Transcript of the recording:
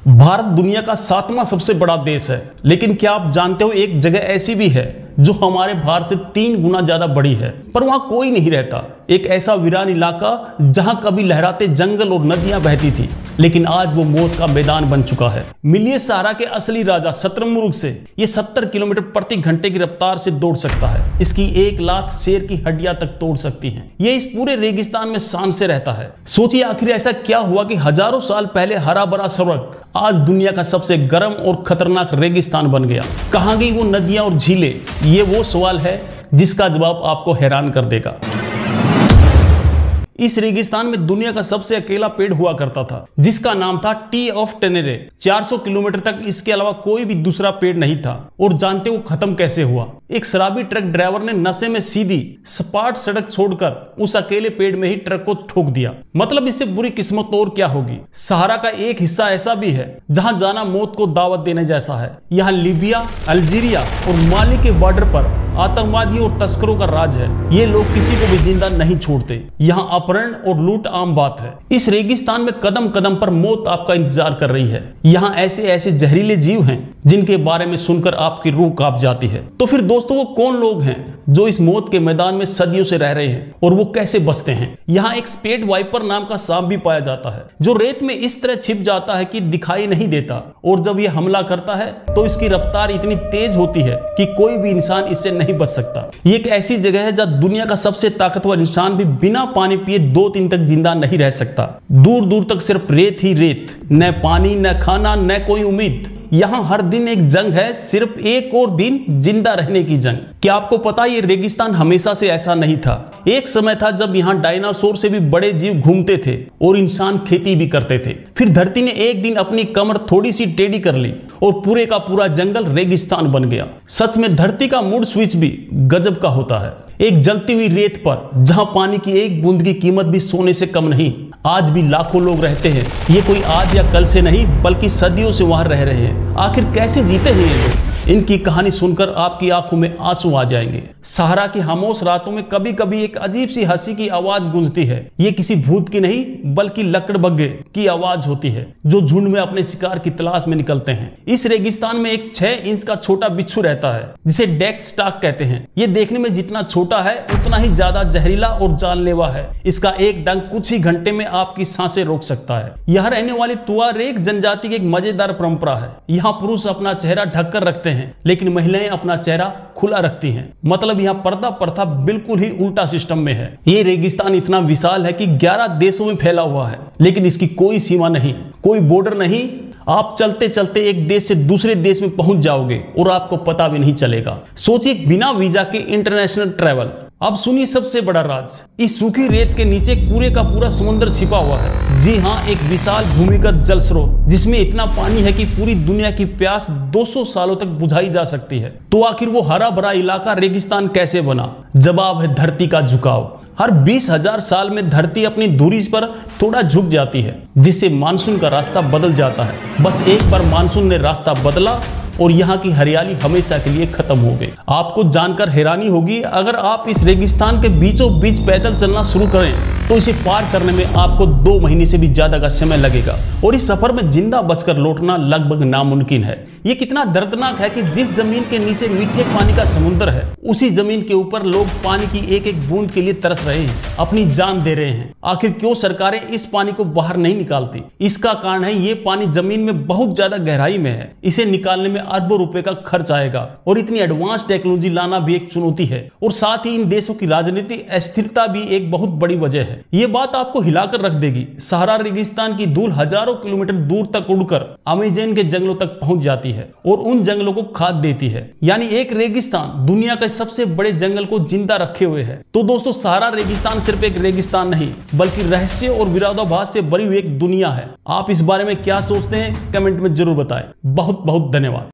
भारत दुनिया का 7वां सबसे बड़ा देश है, लेकिन क्या आप जानते हो एक जगह ऐसी भी है जो हमारे भारत से 3 गुना ज्यादा बड़ी है, पर वहां कोई नहीं रहता। एक ऐसा वीरान इलाका जहां कभी लहराते जंगल और नदियां बहती थी, लेकिन आज वो मौत का मैदान बन चुका है। मिलिए सहारा के असली राजा शतरमुर्ग से। ये 70 किलोमीटर प्रति घंटे की रफ्तार से दौड़ सकता है। इसकी एक लात शेर की हड्डियां तक तोड़ सकती हैं। ये इस पूरे रेगिस्तान में शान से रहता है। सोचिए आखिर ऐसा क्या हुआ कि हजारों साल पहले हरा भरा सड़क आज दुनिया का सबसे गर्म और खतरनाक रेगिस्तान बन गया। कहां गई वो नदियां और झीलें? ये वो सवाल है जिसका जवाब आपको हैरान कर देगा। इस रेगिस्तान में दुनिया का सबसे अकेला पेड़ हुआ करता था, जिसका नाम था टी ऑफ टेनेरे। 400 किलोमीटर तक इसके अलावा कोई भी दूसरा पेड़ नहीं था। और जानते हो खत्म कैसे हुआ? एक शराबी ट्रक ड्राइवर ने नशे में सीधी सपाट सड़क छोड़कर उस अकेले पेड़ में ही ट्रक को ठोक दिया। मतलब इससे बुरी किस्मत और क्या होगी। सहारा का एक हिस्सा ऐसा भी है जहां जाना मौत को दावत देने जैसा है। यहाँ लीबिया, अल्जीरिया और माली के बॉर्डर पर आतंकवादियों और तस्करों का राज है। ये लोग किसी को भी जिंदा नहीं छोड़ते। यहाँ अपहरण और लूट आम बात है। इस रेगिस्तान में कदम कदम पर मौत आपका इंतजार कर रही है। यहाँ ऐसे ऐसे जहरीले जीव हैं जिनके बारे में सुनकर आपकी रूह कांप जाती है। तो फिर दोस्तों वो कौन लोग हैं जो इस मौत के मैदान में सदियों से रह रहे हैं, और वो कैसे बचते हैं? यहाँ एक स्पेड वाइपर नाम का सांप भी पाया जाता है, जो रेत में इस तरह छिप जाता है कि दिखाई नहीं देता। और जब ये हमला करता है तो इसकी रफ्तार इतनी तेज होती है कि कोई भी इंसान इससे नहीं बच सकता। ये एक ऐसी जगह है जहां दुनिया का सबसे ताकतवर इंसान भी बिना पानी पिए 2 दिन तक जिंदा नहीं रह सकता। दूर दूर तक सिर्फ रेत ही रेत, न पानी, न खाना, न कोई उम्मीद। यहाँ हर दिन एक जंग है, सिर्फ एक और दिन जिंदा रहने की जंग। क्या आपको पता ये रेगिस्तान हमेशा से ऐसा नहीं था? एक समय था जब यहाँ डायनासोर से भी बड़े जीव घूमते थे और इंसान खेती भी करते थे। फिर धरती ने एक दिन अपनी कमर थोड़ी सी टेढ़ी कर ली और पूरे का पूरा जंगल रेगिस्तान बन गया। सच में धरती का मूड स्विच भी गजब का होता है। एक जलती हुई रेत पर जहां पानी की एक बूंद की कीमत भी सोने से कम नहीं, आज भी लाखों लोग रहते हैं। ये कोई आज या कल से नहीं, बल्कि सदियों से वहां रह रहे हैं। आखिर कैसे जीते हैं ये लोग? इनकी कहानी सुनकर आपकी आंखों में आंसू आ जाएंगे। सहारा की खामोश रातों में कभी कभी एक अजीब सी हंसी की आवाज गूंजती है। ये किसी भूत की नहीं, बल्कि लकड़बग्घे की आवाज होती है, जो झुंड में अपने शिकार की तलाश में निकलते हैं। इस रेगिस्तान में एक 6 इंच का छोटा बिच्छू रहता है, जिसे डेथ स्टार्क कहते हैं। ये देखने में जितना छोटा है उतना ही ज्यादा जहरीला और जानलेवा है। इसका एक डंक कुछ ही घंटे में आपकी सांसें रोक सकता है। यहाँ रहने वाली तुआरेग जनजाति की एक मजेदार परंपरा है। यहाँ पुरुष अपना चेहरा ढककर रखते हैं, लेकिन महिलाएं अपना चेहरा खुला रखती हैं। मतलब यहाँ पर्दा प्रथा बिल्कुल ही उल्टा सिस्टम में है। ये रेगिस्तान इतना विशाल है कि 11 देशों में फैला हुआ है, लेकिन इसकी कोई सीमा नहीं, कोई बॉर्डर नहीं। आप चलते चलते एक देश से दूसरे देश में पहुंच जाओगे और आपको पता भी नहीं चलेगा। सोचिए बिना वीजा के इंटरनेशनल ट्रैवल। अब सुनिए सबसे बड़ा राज। इस सूखी रेत के नीचे पूरे का पूरा समुद्र छिपा हुआ है। जी हाँ, एक विशाल भूमिगत जल स्रोत, जिसमें इतना पानी है कि पूरी दुनिया की प्यास 200 सालों तक बुझाई जा सकती है। तो आखिर वो हरा भरा इलाका रेगिस्तान कैसे बना? जवाब है धरती का झुकाव। हर 20,000 साल में धरती अपनी धुरी पर थोड़ा झुक जाती है, जिससे मानसून का रास्ता बदल जाता है। बस एक बार मानसून ने रास्ता बदला और यहाँ की हरियाली हमेशा के लिए खत्म हो गई। आपको जानकर हैरानी होगी, अगर आप इस रेगिस्तान के बीचों बीच पैदल चलना शुरू करें तो इसे पार करने में आपको 2 महीने से भी ज्यादा का समय लगेगा। और इस सफर में जिंदा बचकर लौटना लगभग नामुमकिन है। ये कितना दर्दनाक है कि जिस जमीन के नीचे मीठे पानी का समुद्र है, उसी जमीन के ऊपर लोग पानी की एक एक बूंद के लिए तरस रहे हैं, अपनी जान दे रहे हैं। आखिर क्यों सरकारें इस पानी को बाहर नहीं निकालती? इसका कारण है ये पानी जमीन में बहुत ज्यादा गहराई में है। इसे निकालने में अरबों रुपए का खर्च आएगा, और इतनी एडवांस टेक्नोलॉजी लाना भी एक चुनौती है। और साथ ही इन देशों की राजनीतिक अस्थिरता भी एक बहुत बड़ी वजह है। ये बात आपको हिलाकर रख देगी। सहारा रेगिस्तान की धूल हजारों किलोमीटर दूर तक उड़कर अमेज़न के जंगलों तक पहुंच जाती है और उन जंगलों को खाद देती है। यानी एक रेगिस्तान दुनिया के सबसे बड़े जंगल को जिंदा रखे हुए है। तो दोस्तों, सहारा रेगिस्तान सिर्फ एक रेगिस्तान नहीं, बल्कि रहस्य और विरोधाभास से भरी हुई एक दुनिया है। आप इस बारे में क्या सोचते हैं? कमेंट में जरूर बताएं। बहुत बहुत धन्यवाद।